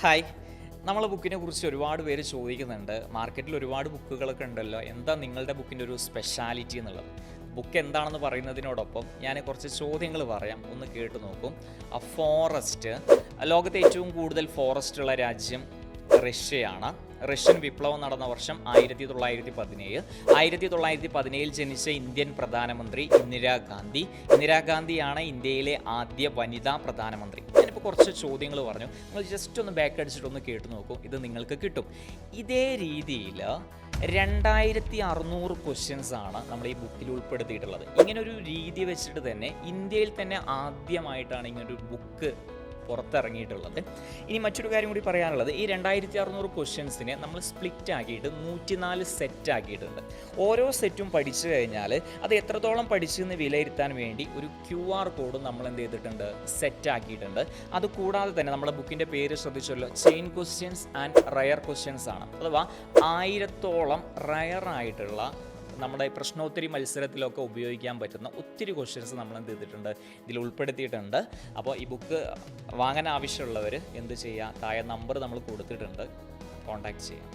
Hi. നമ്മളെ ബുക്കിനെ കുറിച്ച് ഒരുപാട് പേര് ചോദിക്കുന്നുണ്ട്. മാർക്കറ്റിൽ ഒരുപാട് ബുക്കുകളൊക്കെ ഉണ്ടല്ലോ. എന്താ നിങ്ങളുടെ ബുക്കിൻ്റെ ഒരു സ്പെഷ്യാലിറ്റി എന്നുള്ളത്? ബുക്ക് എന്താണെന്ന് പറയുന്നതിനോടൊപ്പം ഞാൻ കുറച്ച് ചോദ്യങ്ങൾ പറയാം. ഒന്ന് കേട്ടു നോക്കും. ഫോറസ്റ്റ്, ലോകത്തെ ഏറ്റവും കൂടുതൽ ഫോറസ്റ്റ് ഉള്ള രാജ്യം റഷ്യയാണ്. റഷ്യൻ വിപ്ലവം നടന്ന വർഷം 1917. 1917 ജനിച്ച ഇന്ത്യൻ പ്രധാനമന്ത്രി ഇന്ദിരാഗാന്ധി. ഇന്ദിരാഗാന്ധിയാണ് ഇന്ത്യയിലെ ആദ്യ വനിതാ പ്രധാനമന്ത്രി. ഞാനിപ്പോൾ കുറച്ച് ചോദ്യങ്ങൾ പറഞ്ഞു. നിങ്ങൾ ജസ്റ്റ് ഒന്ന് ബാക്ക് അടിച്ചിട്ടൊന്ന് കേട്ടു നോക്കൂ. ഇത് നിങ്ങൾക്ക് കിട്ടും. ഇതേ രീതിയിൽ 2600 ക്വസ്റ്റ്യൻസ് ആണ് നമ്മൾ ഈ ബുക്കിൽ ഉൾപ്പെടുത്തിയിട്ടുള്ളത്. ഇങ്ങനൊരു രീതി വെച്ചിട്ട് തന്നെ ഇന്ത്യയിൽ തന്നെ ആദ്യമായിട്ടാണ് ഇങ്ങനൊരു ബുക്ക് പുറത്തിറങ്ങിയിട്ടുള്ളത്. ഇനി മറ്റൊരു കാര്യം കൂടി പറയാനുള്ളത്, ഈ 2600 ക്വസ്റ്റ്യൻസിനെ നമ്മൾ സ്പ്ലിറ്റ് ആക്കിയിട്ട് 104 സെറ്റ് ആക്കിയിട്ടുണ്ട്. ഓരോ സെറ്റും പഠിച്ചു കഴിഞ്ഞാൽ അത് എത്രത്തോളം പഠിച്ചെന്ന് വിലയിരുത്താൻ വേണ്ടി ഒരു QR കോഡ് നമ്മൾ എന്ത് ചെയ്തിട്ടുണ്ട്, സെറ്റ് ആക്കിയിട്ടുണ്ട്. അതുകൂടാതെ തന്നെ നമ്മുടെ ബുക്കിൻ്റെ പേര് ശ്രദ്ധിച്ചല്ലോ, chain questions and rare questions ആണ്. അഥവാ 1000-ഓളം റയർ ആയിട്ടുള്ള നമ്മുടെ പ്രശ്നോത്തരി മത്സരത്തിലൊക്കെ ഉപയോഗിക്കാൻ പറ്റുന്ന ഒത്തിരി ക്വസ്റ്റ്യൻസ് നമ്മൾ എന്ത് ചെയ്തിട്ടുണ്ട്, ഇതിൽ ഉൾപ്പെടുത്തിയിട്ടുണ്ട്. അപ്പോൾ ഈ ബുക്ക് വാങ്ങാൻ ആവശ്യമുള്ളവർ എന്ത് ചെയ്യുക, താഴെ നമ്പർ നമ്മൾ കൊടുത്തിട്ടുണ്ട്, കോൺടാക്റ്റ് ചെയ്യാം.